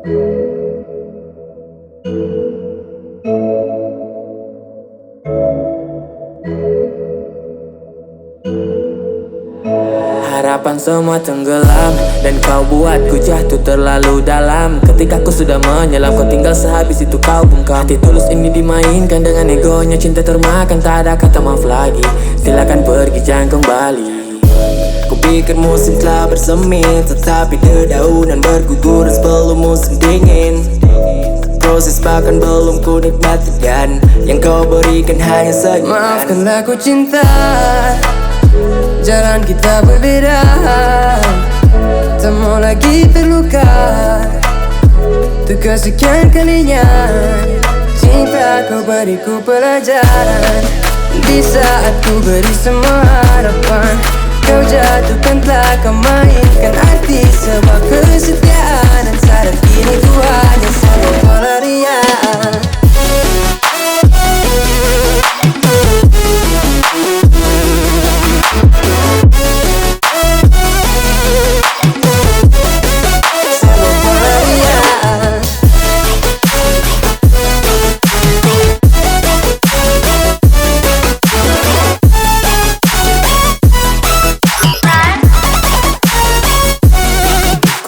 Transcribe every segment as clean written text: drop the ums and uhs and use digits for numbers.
Harapan semua tenggelam dan kau buatku jatuh terlalu dalam. Ketika ku sudah menyelam, kau tinggal sehabis itu kau bungkam. Hati tulus ini dimainkan dengan egonya, cinta termakan, tak ada kata maaf lagi. Silakan pergi, jangan kembali. Kupikir musim telah bersemi, tetapi dedaunan bergugur sebelum musim dingin. Proses bahkan belum ku nikmati dan yang kau berikan hanya senyuman. Maafkan aku cinta, jalan kita berbeda. Tak mau lagi terluka untuk kesekian kalinya. Cinta kau beriku pelajaran di saat ku beri semua harapan. Kau jatuhkan, telah kau mainkan arti sebuah kesetiaan. Dan sadar kini ku hanya sebuah pelarian.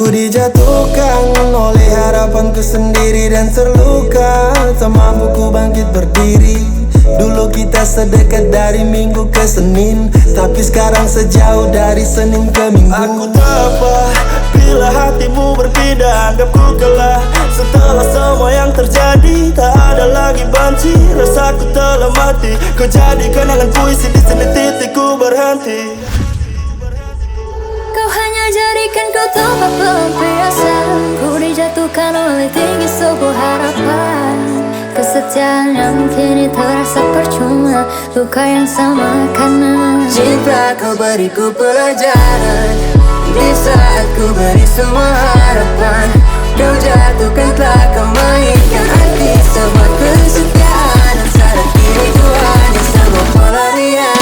Ku dijatuhkan oleh harapanku sendiri dan terluka. Tak mampu ku bangkit berdiri. Dulu kita sedekat dari Minggu ke Senin, tapi sekarang sejauh dari Senin ke Minggu. Aku tak apa bila hatimu berpindah, anggapku kalah. Setelah semua yang terjadi, tak ada lagi benci. Rasaku telah mati. Kau jadi kenangan puisi, di sini titikku berhenti. Kau hanya jadikan kau tempat pelampiasan. Ku dijatuhkan oleh tinggi sebuah harapan. Kesetiaan yang kini terasa percuma, luka yang sama karena cinta kau beriku pelajaran di saat ku beri semua harapan. Kau jatuhkan, telah kau mainkan arti sebuah kesetiaan. Dan sadar kini ku hanya sebuah pelarian.